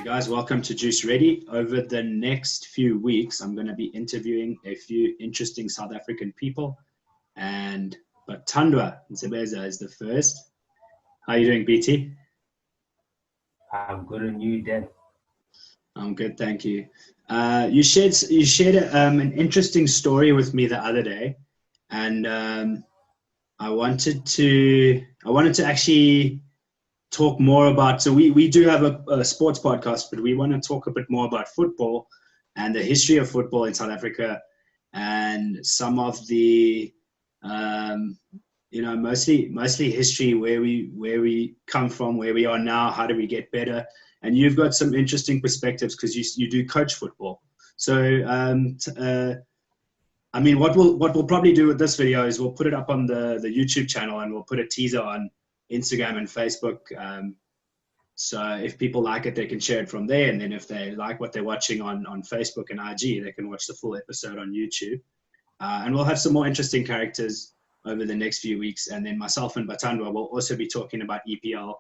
Hey guys, welcome to Juice Ready. Over the next few weeks, I'm going to be interviewing a few interesting South African people, and batandwa ntsebeza is the first. How are you doing, BT? I'm good, and you, Dan? I'm good, thank you. You shared an interesting story with me the other day, and I wanted to actually talk more about. So we do have a sports podcast, but we want to talk a bit more about football and the history of football in South Africa, and some of the mostly history, where we come from, where we are now, how do we get better. And you've got some interesting perspectives because you do coach football. So what we'll probably do with this video is we'll put it up on the YouTube channel, and we'll put a teaser on Instagram and Facebook. So if people like it, they can share it from there. And then if they like what they're watching on Facebook and IG, they can watch the full episode on YouTube. And we'll have some more interesting characters over the next few weeks. And then myself and Batandwa will also be talking about EPL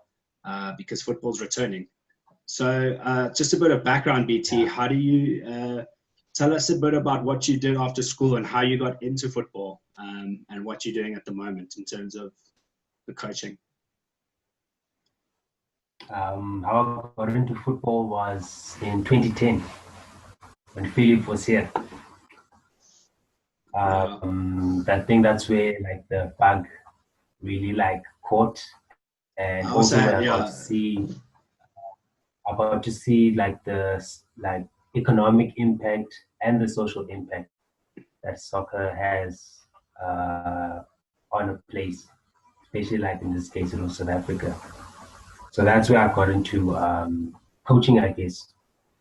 because football's returning. So just a bit of background, BT. How do you tell us a bit about what you did after school and how you got into football, and what you're doing at the moment in terms of the coaching? How I got into football was in 2010 when Philip was here. I think that's where like the bug really like caught, and also I got to see like the economic impact and the social impact that soccer has on a place, especially like in this case in South Africa. So that's where I got into coaching, I guess,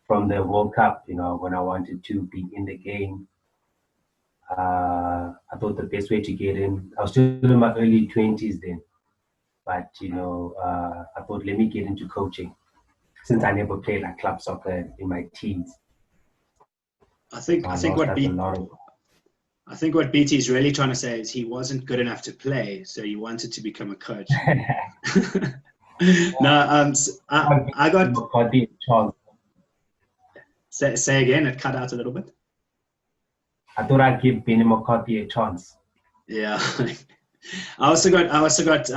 from the World Cup. When I wanted to be in the game, I thought the best way to get in, I was still in my early 20s then, but I thought, let me get into coaching since I never played like club soccer in my teens. I think what BT is really trying to say is he wasn't good enough to play, so he wanted to become a coach. No, I got McCarthy a chance. Say again. It cut out a little bit. I thought I'd give Benny McCarthy a chance. Yeah, I also got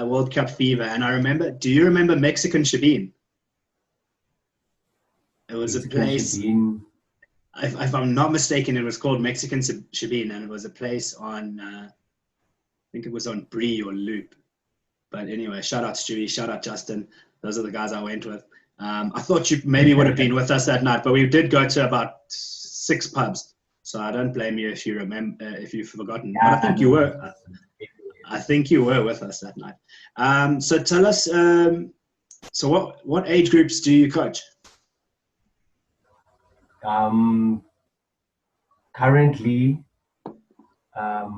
World Cup fever, and I remember. Do you remember Mexican Shabin? It was a place. If I'm not mistaken, it was called Mexican Shabin, and it was a place on. I think it was on Bree or Loop. But anyway, shout out Stewie, shout out Justin. Those are the guys I went with. I thought you maybe would have been with us that night, but we did go to about 6 pubs. So I don't blame you if you remember, if you've forgotten. But I think you were. I think you were with us that night. So tell us. So what age groups do you coach? Currently.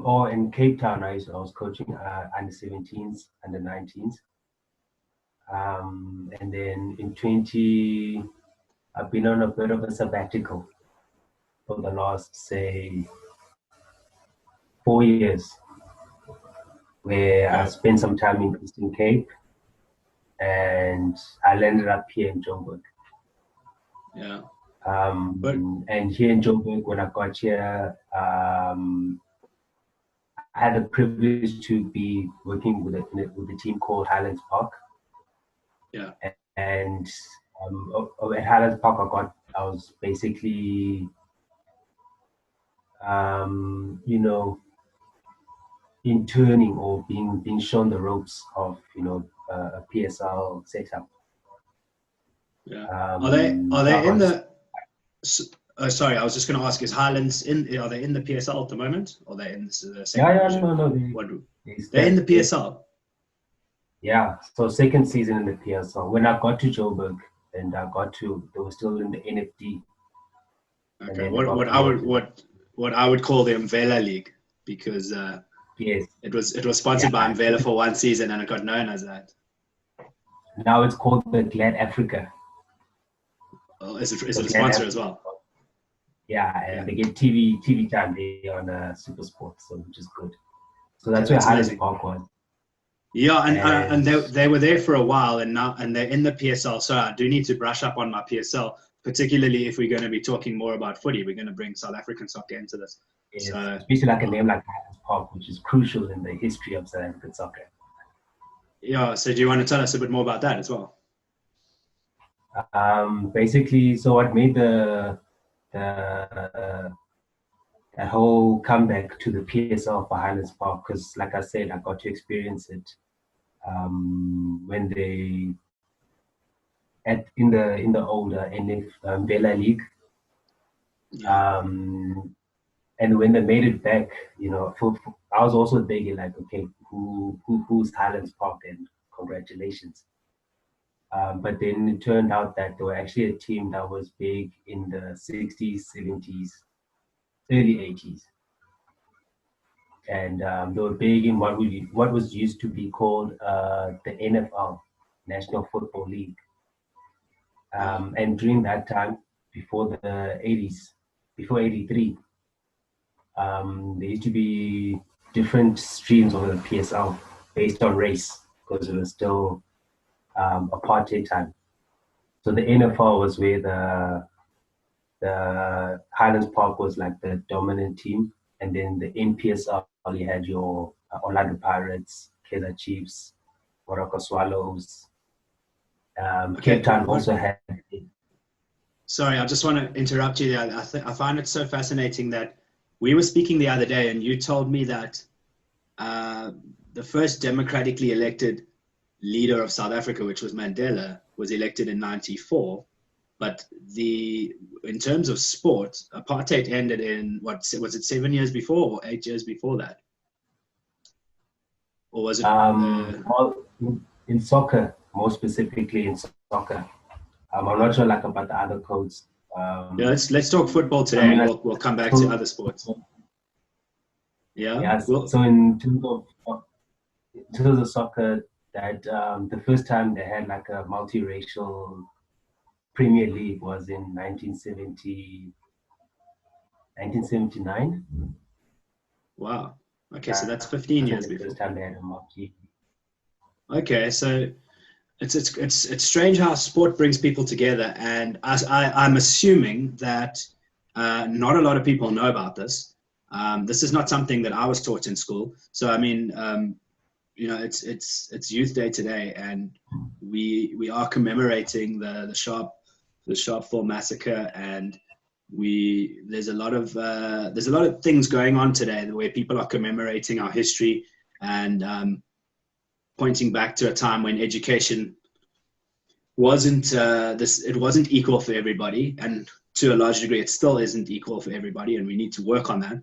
Or in Cape Town, I was coaching under 17s, under 19s. And then in I've been on a bit of a sabbatical for the last, say, 4 years, where I spent some time in Eastern Cape, and I landed up here in Joburg. Yeah. And here in Joburg, when I got here, I had the privilege to be working with a team called Highlands Park. Yeah. And at Highlands Park, I was basically, interning or being shown the ropes of, a PSL setup. Yeah. Are they in the? Sorry, I was just going to ask: is Highlands are they in the PSL at the moment, or are they in the second division? No. They're in the PSL. Yeah, so second season in the PSL. When I got to Joburg, and they were still in the NFD. Okay, what I would call the Mvela League, because yes, it was sponsored by Mvela for one season, and it got known as that. Now it's called the Glad Africa. Oh, is it a sponsor as well? Yeah, and they get TV time there on Super Sport, so which is good. So that's where Highlands Park was. Yeah, and And they were there for a while, and now they're in the PSL. So I do need to brush up on my PSL, particularly if we're going to be talking more about footy. We're going to bring South African soccer into this. is So especially like a name like Highlands Park, which is crucial in the history of South African soccer. yeah, so do you want to tell us a bit more about that as well? Basically, so what made the that whole comeback to the PSL for Highlands Park, because like I said, I got to experience it when they in the older NF Bela League, Yeah. and when they made it back, I was also thinking like, okay, who's Highlands Park, and congratulations. But then it turned out that they were actually a team that was big in the 60s, 70s, early 80s. And they were big in what was used to be called the NFL, National Football League. Yeah. And during that time, before the 80s, before 83, there used to be different streams of the PSL based on race because it was still apartheid time. So the NFL was where the Highlands Park was like the dominant team, and then the NPSL you had your Orlando Pirates, Kaizer Chiefs, Morocco Swallows. Cape Okay. Town also had. Sorry, I just want to interrupt you there. I find it so fascinating that we were speaking the other day, and you told me that uh, the first democratically elected leader of South Africa, which was Mandela, was elected in '94. But in terms of sport, apartheid ended in what was it 7 years before or 8 years before that, or was it the? In soccer, more specifically in soccer. I'm not sure like about the other codes. Yeah, let's talk football I today, mean, and we'll come back to other sports. Yeah, yes. well, So in terms of soccer, that the first time they had like a multiracial Premier League was in 1979. wow. Okay, so that's That's 15 when years the first before. time they had a multi. Okay, so it's strange how sport brings people together, and I'm assuming that not a lot of people know about this. This is not something that I was taught in school. So I mean, it's Youth Day today, and we are commemorating the Sharpeville massacre, and there's a lot of things going on today where people are commemorating our history and pointing back to a time when education wasn't it wasn't equal for everybody, and to a large degree it still isn't equal for everybody, and we need to work on that.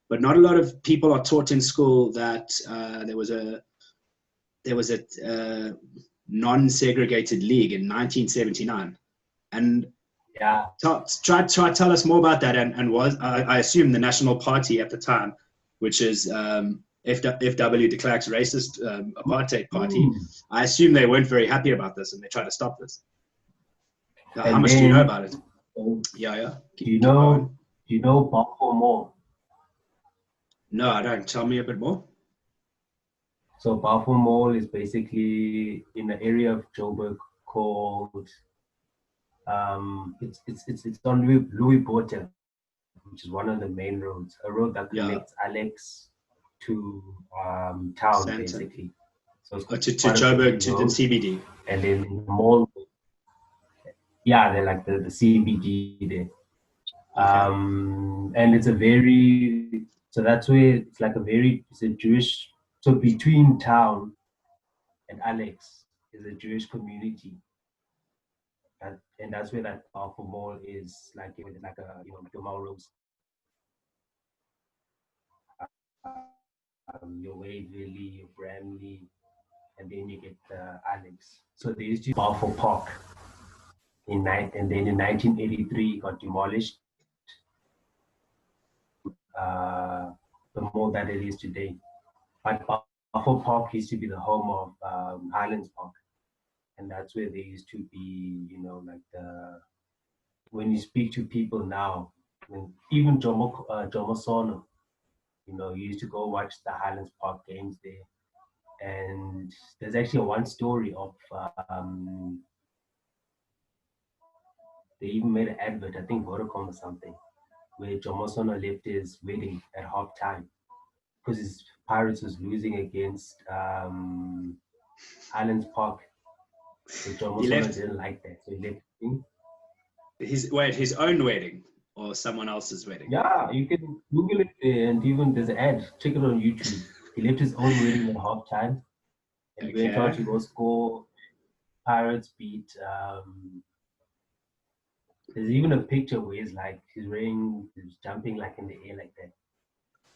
But not a lot of people are taught in school that there was a non-segregated league in 1979, and Yeah, try tell us more about that. And was I assume the National Party at the time, which is FW de Klerk's racist apartheid party, I assume they weren't very happy about this and they tried to stop this. How and much do you know then about it? Yeah. do you Keep going. know do you know Balfour Mall? No, I don't. Tell me a bit more. So Balfour Mall is basically in the area of Joburg called it's on Louis Botha, which is one of the main roads, a road that Yeah, connects Alex to town Sandton. basically. So it's To quite a busy Joburg, to the road. CBD. And then in the mall, yeah, they're like the CBD there. Okay. And it's a very, so that's where it's like it's a Jewish, so between town and Alex is a Jewish community. And that's where that powerful mall is, like a, like the mall roads, your Waverly, your Bramley, and then you get Alex. So they used to Balfour Park and then in 1983 it got demolished. Uh, the mall that it is today. But Balfour Park used to be the home of Highlands Park, and that's where they used to be. Like when you speak to people now, even Jomo Sono, he used to go watch the Highlands Park games there, And there's actually one story of they even made an advert, I think Vodacom or something, where Jomosono left his wedding at half time because his Pirates was losing against Highlands Park. So He Jomosono left didn't like that, so he left. his own wedding or someone else's wedding. Yeah, you can Google it and even there's an ad. Check it on YouTube. He left his own wedding at half time and went on Okay. to go score. Pirates beat. There's even a picture where he's jumping like in the air like that.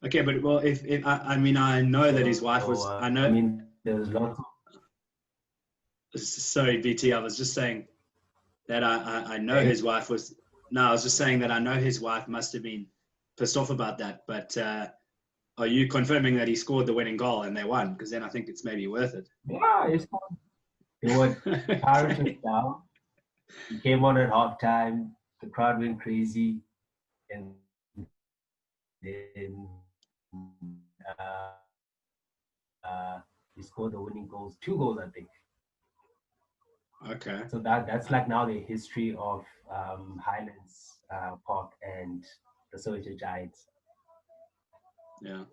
Okay, but well, if I mean, I know that his wife was. I know. I mean, there's lots. Sorry, BT. I was just saying that I know Okay. his wife was. No, I was just saying that I know his wife must have been pissed off about that. But are you confirming that he scored the winning goal and they won? Because then I think it's maybe worth it. Yeah, it's fun. They were Pirates was down. He came on at halftime. The crowd went crazy, and then he scored the winning goals, 2 goals, I think. Okay. So that's like now the history of Highlands Park and the Soweto Giants. Yeah.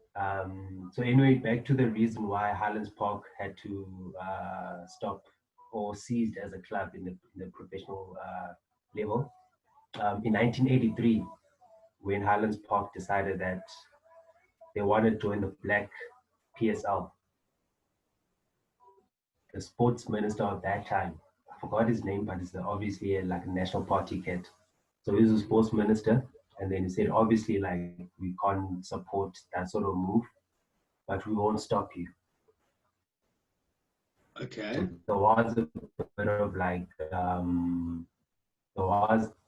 So anyway, back to the reason why Highlands Park had to stop or ceased as a club in the professional level. In 1983, when Highlands Park decided that they wanted to join the Black PSL, the sports minister of that time, I forgot his name, but it's obviously like a national party kid. So he was a sports minister, and then he said, obviously, like we can't support that sort of move, but we won't stop you. Okay. So there was a bit of like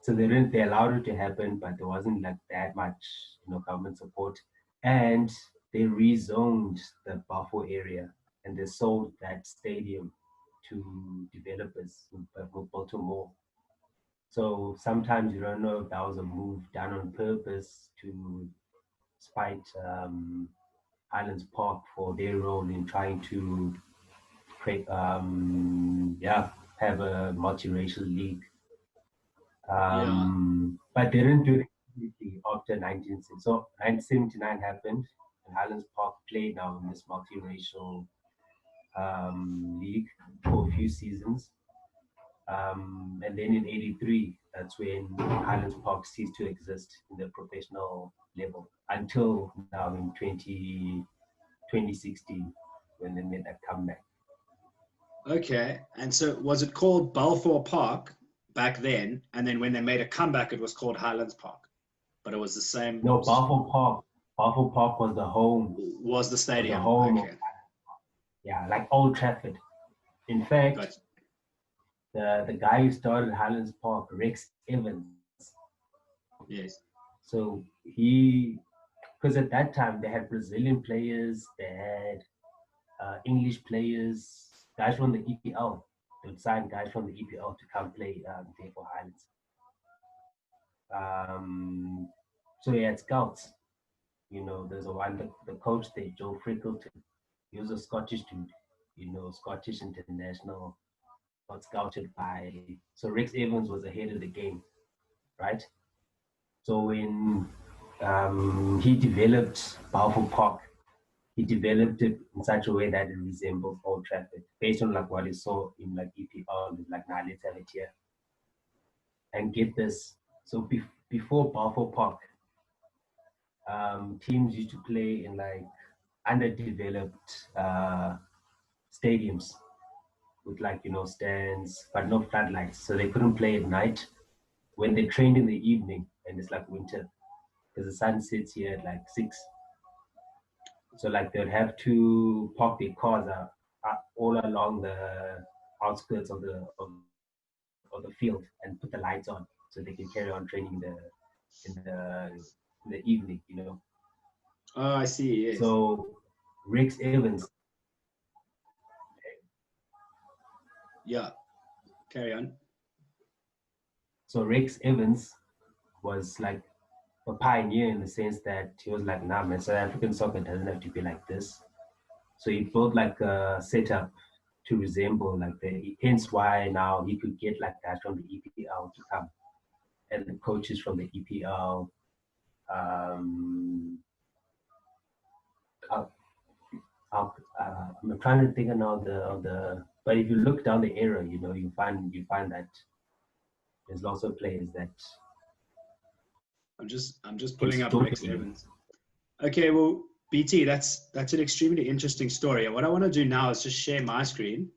so they allowed it to happen, but there wasn't like that much government support, and they rezoned the Bafo area and they sold that stadium to developers who built more. So sometimes you don't know if that was a move done on purpose to spite Highlands Park for their role in trying to create, have a multiracial league. But they didn't do it completely after 1960. So 1979 happened, and Highlands Park played now in this multiracial league for a few seasons. And then in 83, that's when Highlands Park ceased to exist in the professional level until now in 2016 when they made that comeback. Okay. And so was it called Balfour Park back then? And then when they made a comeback, it was called Highlands Park, but it was the same. No, Balfour Park. Balfour Park was the home. Was the stadium. Was the home okay. Yeah, like Old Trafford. In fact, Gotcha. the guy who started Highlands Park, Rex Evans. Yes. So because at that time they had Brazilian players, they had English players, guys from the EPL. They would sign guys from the EPL to come play there for Highlands. So he had scouts. There's the coach there, Joe Frickleton. He was a Scottish dude, Scottish international, got scouted by. So Rex Evans was ahead of the game, right? So when he developed Balfour Park, he developed it in such a way that it resembles Old Trafford, based on like what he saw in like EPL. Like, nah, let's have it here. And get this. So before Balfour Park, teams used to play in like underdeveloped stadiums with like stands, but no floodlights, so they couldn't play at night. When they trained in the evening, and it's like winter, because the sun sets here at like 6. So like they'd have to park their cars all along the outskirts of the field and put the lights on so they can carry on training in the evening. Oh, I see. Yes. So Rex Evans. Yeah. Carry on. So Rex Evans was like a pioneer in the sense that he was like, nah, man, South African soccer doesn't have to be like this. So he built like a setup to resemble like hence why now he could get like that from the EPL to come, and the coaches from the EPL. I'll, I'm trying to think now of the. But if you look down the era, you find that there's lots of players that I'm just pulling it's up Rex totally. Evans. Okay, well, BT, that's an extremely interesting story. And what I want to do now is just share my screen,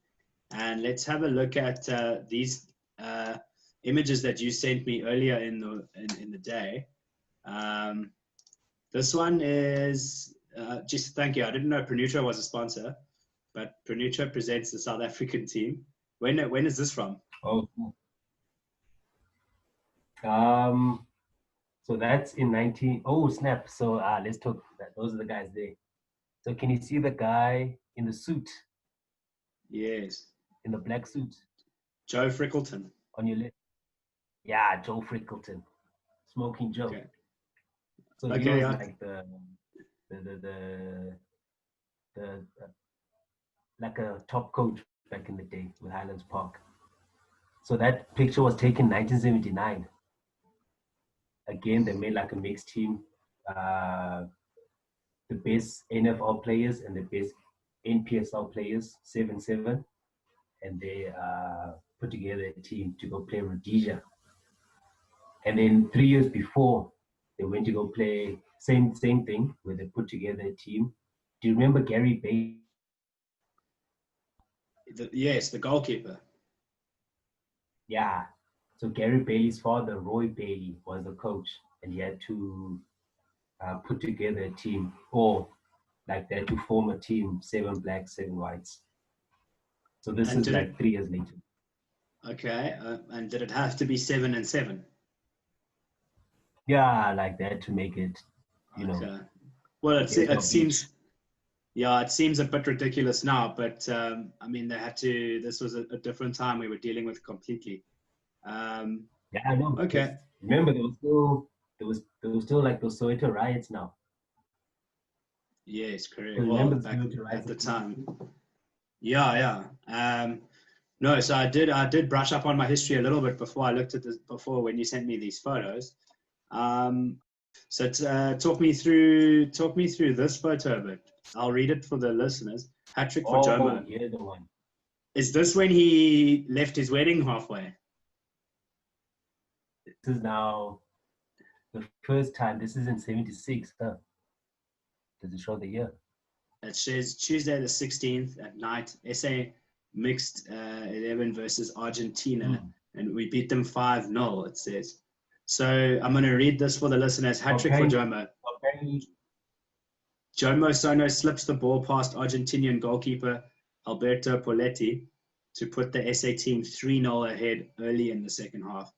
and let's have a look at these images that you sent me earlier in the day. This one is just thank you. I didn't know Prenutro was a sponsor, but Prenutro presents the South African team. When is this from? Oh, um, so that's in 19. Oh, snap. So let's talk. Those are the guys there. So can you see the guy in the suit, Yes, in the black suit Joe Frickleton. on your left? Yeah, Joe Frickleton, Smoking Joe. Okay. So he Okay. was Yeah. like the like a top coach back in the day with Highlands Park. So that picture was taken 1979. Again, they made like a mixed team. The best NFL players and the best NPSL players, 7-7, and they put together a team to go play Rhodesia. And then 3 years before, they went to go play same thing where they put together a team. Do you remember Gary Bailey? Yes, the goalkeeper. Yeah. So Gary Bailey's father, Roy Bailey, was the coach, and he had to put together a team, or like they had to form a team, 7 blacks, 7 whites. So this And is did like it? 3 years later. Okay. And did it have to be 7-7? Yeah, like they had to make it, Okay. Well, best it of each. seems, yeah, it seems a bit ridiculous now, but I mean, they had to. This was a different time we were dealing with completely. Um, Yeah, I know. okay. Remember, there was still like those Soweto riots now. Yes, correct. So remember Well, the back Soweto at riots the of time. 2016? Yeah, yeah. No, so I did brush up on my history a little bit before I looked at this before when you sent me these photos. Um, so talk me through this photo a bit. I'll read it for the listeners. Patrick for Oh, Jomo. here's the one. Is this when he left his wedding halfway? This is now the first time. This is in 76. Huh? Does it show the year? It says Tuesday the 16th at night. SA mixed 11 versus Argentina, Mm. and we beat them 5-0. It says. So I'm going to read this for the listeners. Hat trick for Apparently, Jomo. apparently, Jomo Sono slips the ball past Argentinian goalkeeper Alberto Poletti to put the SA team 3-0 ahead early in the second half.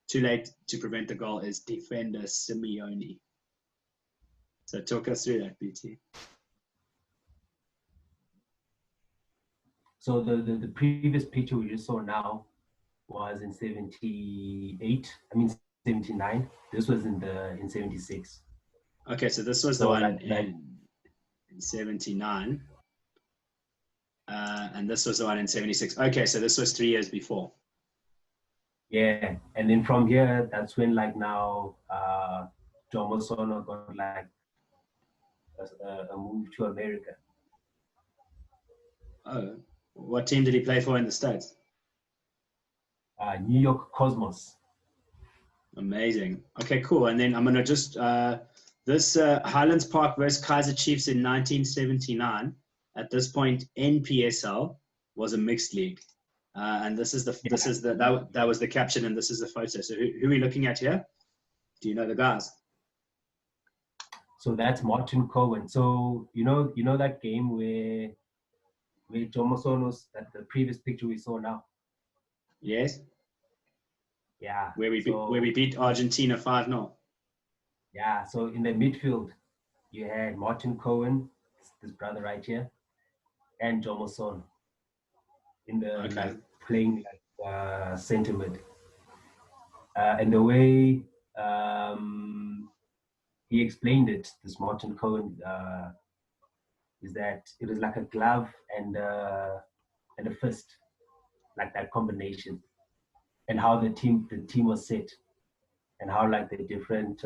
Too late to prevent the goal is defender Simeone. So talk us through that, BT. so the previous picture we just saw now was in 78. I mean 79. This was in 76. Okay, so this was the So one like in 79. And this was the one in 76. Okay, so this was 3 years before. yeah, and then from here, that's when like now Jomo Sono got like a move to America. Oh, what team did he play for in the States? New York Cosmos. Amazing. Okay, cool. And then I'm going to just, this Highlands Park versus Kaiser Chiefs in 1979. At this point, NPSL was a mixed league. And this is that was the caption, and this is the photo. So who are we looking at here? Do you know the guys? So that's Martin Cohen. So you know that game where Jomo Sono's, that the previous picture we saw now. Yes. Yeah. Where we So beat Argentina 5-0. yeah. So in the midfield, you had Martin Cohen, this brother right here, and Jomo Sono in the Okay. like playing like center mid. And the way he explained it, this Martin Cohen, is that it is like a glove and a fist, like that combination, and how the team was set, and how like the different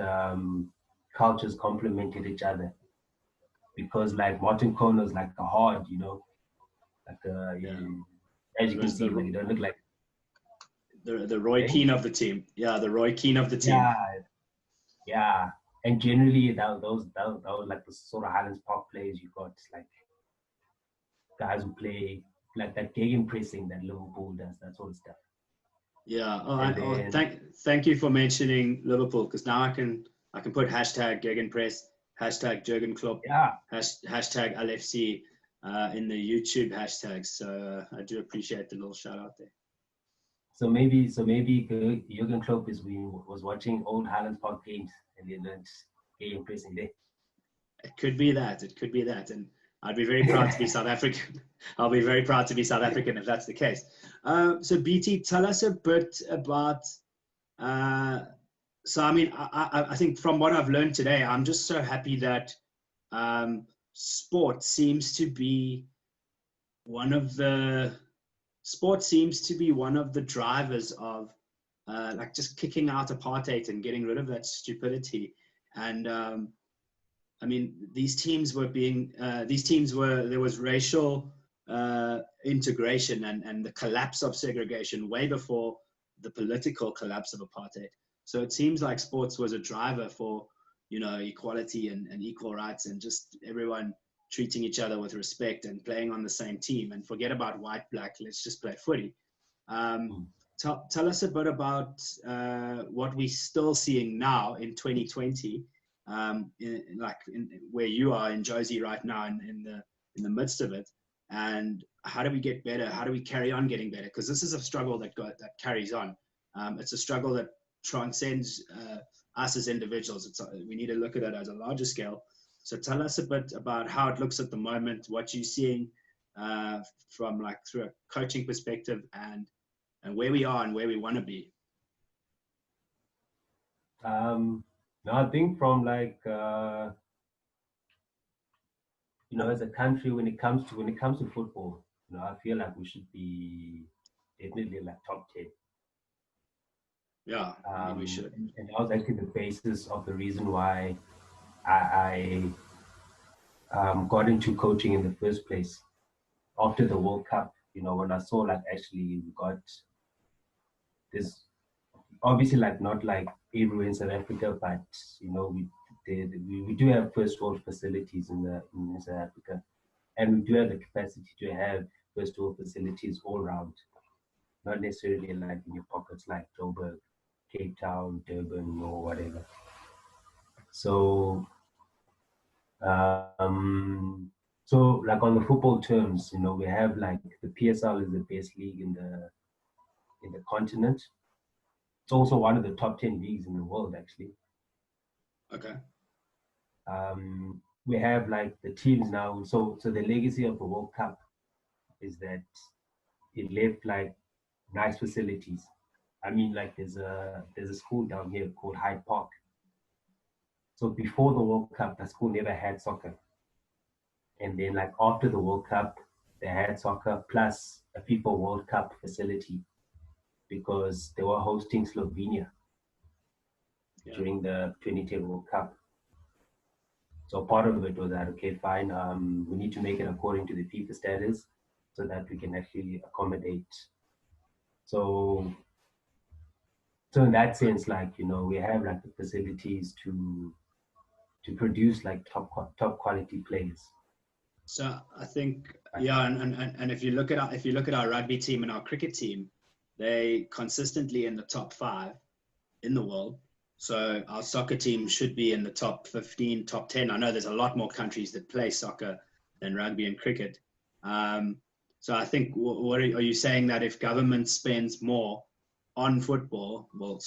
cultures complemented each other. Because like Martin Kono is like a hard, like Yeah. as It you can was see, like you don't look like the Roy eh? Keane of the team. Yeah, the Roy Keane of the team. Yeah, yeah. And generally that was like the sort of Highlands Park players you got, like guys who play like that gegen pressing that Liverpool does, that sort of stuff. Yeah. And then Thank you for mentioning Liverpool, because now I can put hashtag Gegenpress, hashtag Jurgen Klopp, yeah, hashtag LFC in the YouTube hashtags. So I do appreciate the little shout out there. so maybe Jurgen Klopp was watching old Highlands Park games and he learned gegen pressing there. It could be that. It could be that. And I'd be very proud to be South African. I'll be very proud to be South African if that's the case. So BT, tell us a bit about. So I mean, I think from what I've learned today, I'm just so happy that sport seems to be one of the drivers of like just kicking out apartheid and getting rid of that stupidity. And I mean, there was racial integration and the collapse of segregation way before the political collapse of apartheid. So it seems like sports was a driver for, equality and equal rights and just everyone treating each other with respect and playing on the same team and forget about white, black, let's just play footy. Tell us a bit about what we're still seeing now in 2020 where you are in Josie right now in the midst of it, and how do we get better? How do we carry on getting better? Because this is a struggle that carries on. It's a struggle that transcends us as individuals. We need to look at it as a larger scale. So tell us a bit about how it looks at the moment, what you're seeing from like through a coaching perspective, and where we are and where we want to be. No, I think from like as a country, when it comes to football, I feel like we should be definitely like top 10. Yeah, I mean, we should. And that was actually the basis of the reason why I got into coaching in the first place after the World Cup. When I saw like actually we got this, obviously like not like everywhere in South Africa, but we do have first world facilities in South Africa, and we do have the capacity to have first world facilities all around, not necessarily like in your pockets like Joburg, Cape Town, Durban, or whatever. So, so like on the football terms, we have like the PSL is the best league in the continent. It's also one of the top 10 leagues in the world, actually. Okay. We have like the teams now. So the legacy of the World Cup is that it left like nice facilities. I mean, like there's a school down here called Hyde Park. So before the World Cup, that school never had soccer. And then like after the World Cup, they had soccer plus a FIFA World Cup facility because they were hosting Slovenia during the 2010 World Cup. So part of it was that, okay, fine, we need to make it according to the FIFA standards so that we can actually accommodate. So in that sense, like, we have like the facilities to produce like top quality players. So I think, yeah, and if you look at our rugby team and our cricket team, they consistently in the top 5 in the world. So our soccer team should be in the top 15, top 10. I know there's a lot more countries that play soccer than rugby and cricket. So I think, what are you saying, that if government spends more on football, well,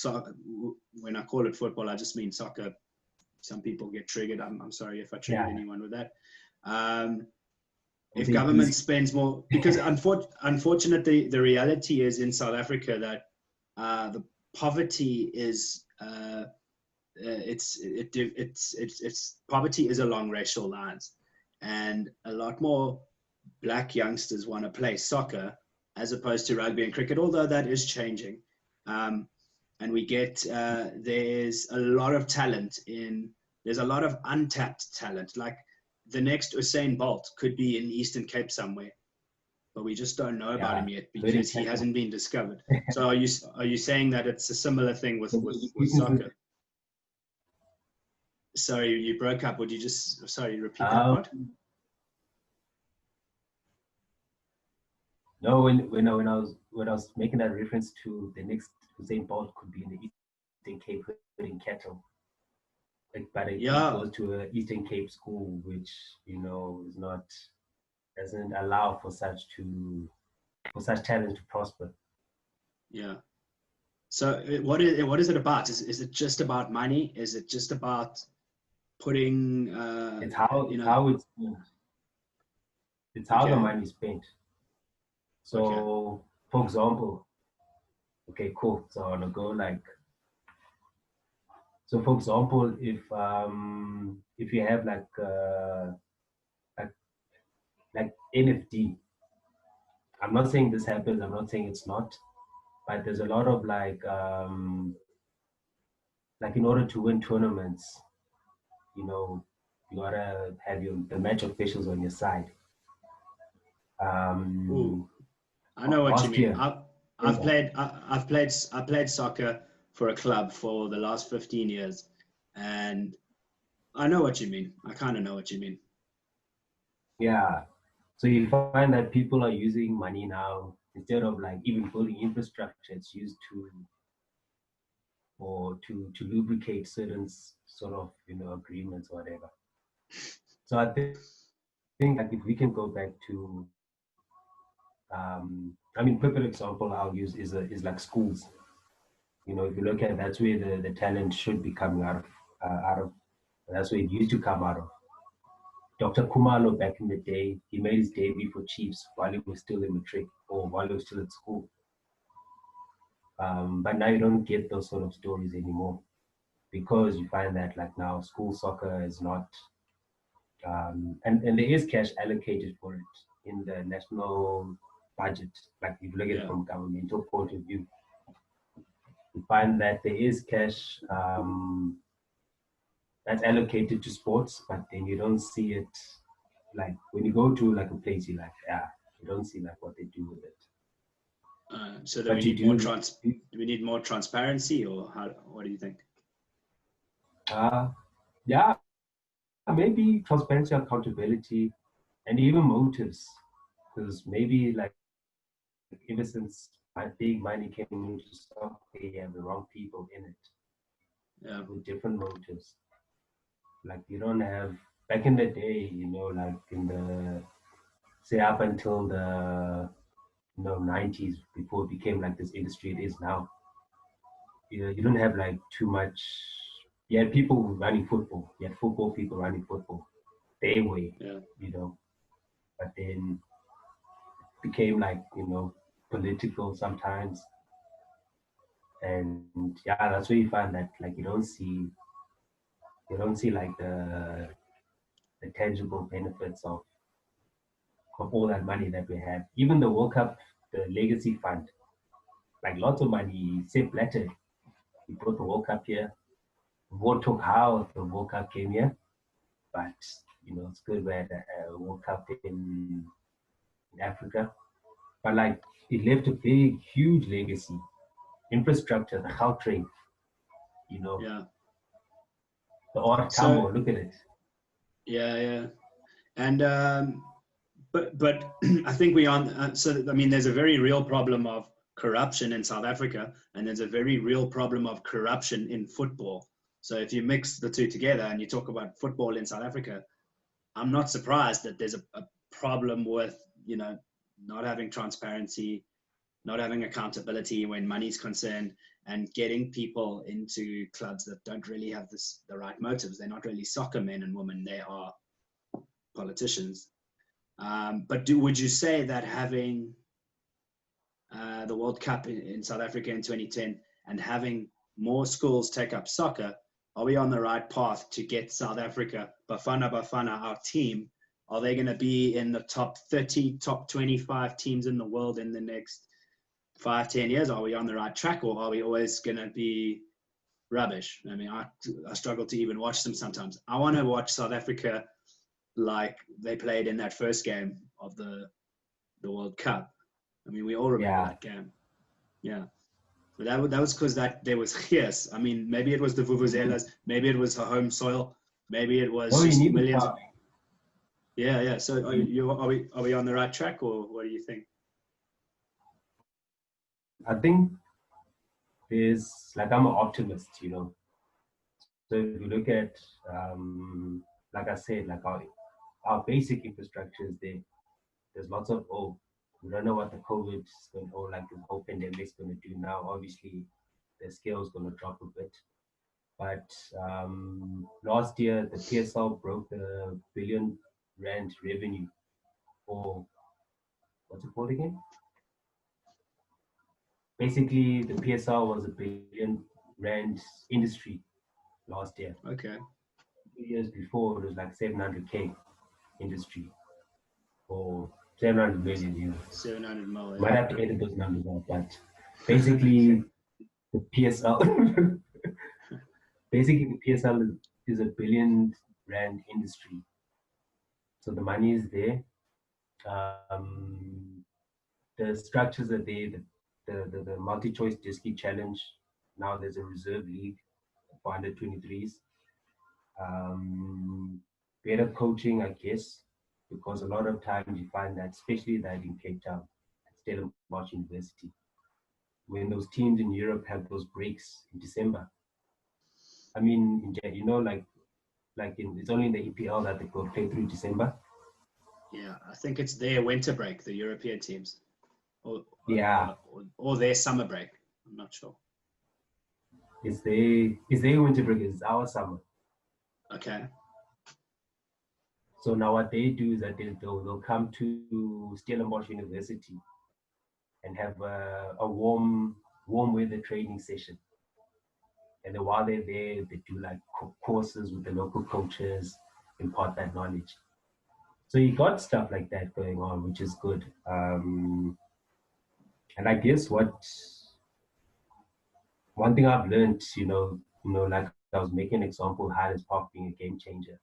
when I call it football, I just mean soccer. Some people get triggered. I'm sorry if I triggered anyone with that. If government spends more, because unfortunately, the reality is in South Africa that the poverty is poverty is along racial lines, and a lot more black youngsters want to play soccer as opposed to rugby and cricket, although that is changing. And we get, there's a lot of talent there's a lot of untapped talent. Like the next Usain Bolt could be in Eastern Cape somewhere, but we just don't know about him yet because he hasn't been discovered. So are you saying that it's a similar thing with soccer? Sorry, you broke up. Would you just repeat that part? No, when I was making that reference to the next Usain Bolt could be in the Eastern Cape herding cattle. But it goes to an Eastern Cape school, which is not, doesn't allow for such talent to prosper. Yeah. So what is it about? Is it just about money? Is it just about putting? It's how it's spent. It's how the money is spent. So, for example, okay, cool. So I wanna go like. So, for example, if you have like NFT, I'm not saying this happens. I'm not saying it's not, but there's a lot of like in order to win tournaments, you gotta have the match officials on your side. I know what you mean. I've played soccer for a club for the last 15 years, and I know what you mean. I kind of know what you mean. Yeah. So you find that people are using money now instead of like even building infrastructure. It's used to lubricate certain sort of agreements or whatever. So I think like if we can go back to perfect example I'll use is like schools. If you look at, that's where the talent should be coming out of. That's where it used to come out of. Dr. Kumalo back in the day, he made his debut for Chiefs while he was still in matric or while he was still at school. But now you don't get those sort of stories anymore because you find that like now school soccer is not, and there is cash allocated for it in the national budget. Like if you look at it from a governmental point of view, you find that there is cash that's allocated to sports, but then you don't see it like when you go to like a place you don't see like what they do with it. So do we need more transparency, or what do you think? Yeah, maybe transparency, accountability, and even motives, because maybe like ever since big money came into soccer, you have the wrong people in it with different motives. Like you don't have back in the day, like in the say up until the 90s, before it became like this industry it is now. You don't have like too much. You had people running football. You had football people running football their way, but then it became like political sometimes, and that's where you find that like you don't see like the tangible benefits of all that money that we have. Even the World Cup, the legacy fund, like lots of money. Sepp Blatter, he brought the World Cup here. What took how the World Cup came here, but it's good we had a World Cup in Africa. But like it left a big, huge legacy. Infrastructure, the Gautrain, the Ort Tambo, look at it. Yeah. And but I think there's a very real problem of corruption in South Africa, and there's a very real problem of corruption in football. So if you mix the two together and you talk about football in South Africa, I'm not surprised that there's a problem with not having transparency, not having accountability when money's concerned, and getting people into clubs that don't really have the right motives. They're not really soccer men and women, they are politicians. But would you say that having the World Cup in South Africa in 2010 and having more schools take up soccer, are we on the right path to get South Africa, Bafana Bafana, our team, Are they going to be in the top 30, top 25 teams in the world in the next 5, 10 years? Are we on the right track, or are we always going to be rubbish? I mean, I struggle to even watch them sometimes. I want to watch South Africa like they played in that first game of the World Cup. I mean, we all remember that game. Yeah. But that was because there was fierce. I mean, maybe it was the Vuvuzelas, maybe it was her home soil, maybe it was just millions. Yeah. So are we on the right track, or what do you think? I think there's like, I'm an optimist, you know. So if you look at, like I said, like our basic infrastructure is there. There's lots of hope. We don't know what the COVID is going to, or like the whole pandemic is going to do now. Obviously, the scale is going to drop a bit. But last year, the PSL broke the billion rand revenue, or what's it called again? Basically, the PSL was a billion rand industry last year. Okay. 2 years before, it was like 700K industry, or 700 million, you know. 700 million. Might have to edit those numbers out, but basically, the PSL, is a billion rand industry. So the money is there. The structures are there. The multi-choice disc league challenge. Now there's a reserve league for under 23s. Better coaching, I guess, because a lot of times you find that, especially that in Cape Town, Stellenbosch University, when those teams in Europe have those breaks in December. I mean, you know, it's only in the EPL that they go play through December. Yeah, I think it's their winter break, the European teams, or their summer break. I'm not sure. It's their winter break. It's our summer. Okay. So now what they do is that they'll come to Stellenbosch University and have a warm weather training session. And then while they're there, they do like courses with the local coaches, impart that knowledge. So you got stuff like that going on, which is good. And I guess one thing I've learned, like I was making an example, Highlands Park being a game changer.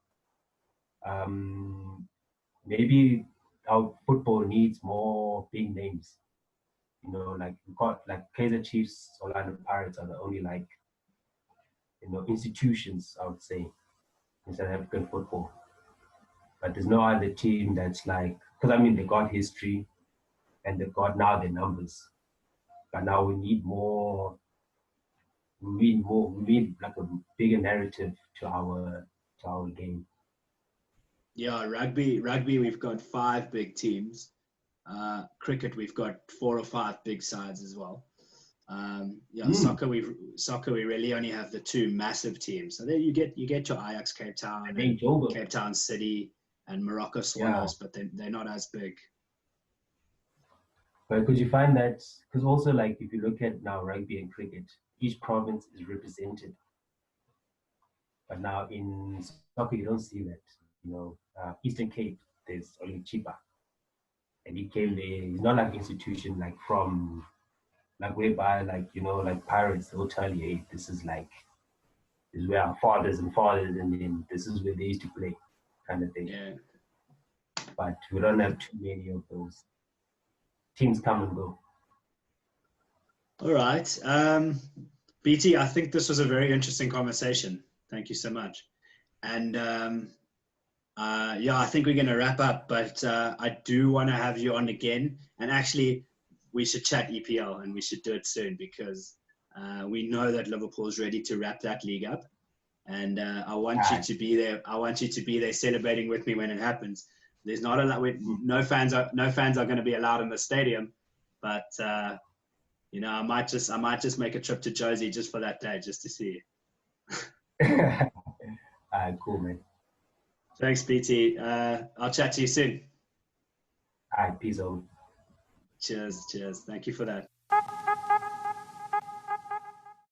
Maybe our football needs more big names. You know, like we've got like Kaizer Chiefs, Orlando Pirates are the only like, institutions, I would say, in South African football. But there's no other team that's like, because I mean, they got history and they've got now their numbers. But now we need more, we need like a bigger narrative to our game. Yeah, rugby, we've got 5 big teams. Cricket, we've got 4 or 5 big sides as well. Soccer, we really only have the 2 massive teams. So there you get your Ajax Cape Town and Cape Town City and Morocco Swallows, but they're not as big. But could you find that, because also like if you look at now rugby and cricket, each province is represented. But now in soccer, you don't see that. Eastern Cape, there's only Chipa. And he came there, he's not like institution, like from, like whereby, like, like Pirates, they'll tell you, hey, this is where our fathers, and then this is where they used to play, kind of thing. Yeah. But we don't have too many of those. Teams come and go. All right. BT, I think this was a very interesting conversation. Thank you so much. And I think we're going to wrap up, but I do want to have you on again. And actually, we should chat EPL, and we should do it soon, because we know that Liverpool is ready to wrap that league up. And I want you to be there. I want you to be there celebrating with me when it happens. There's not a lot. No fans are going to be allowed in the stadium, but I might just make a trip to Josie just for that day, just to see you. All right, cool, man. Thanks, BT. I'll chat to you soon. All right, peace out. Cheers. Thank you for that.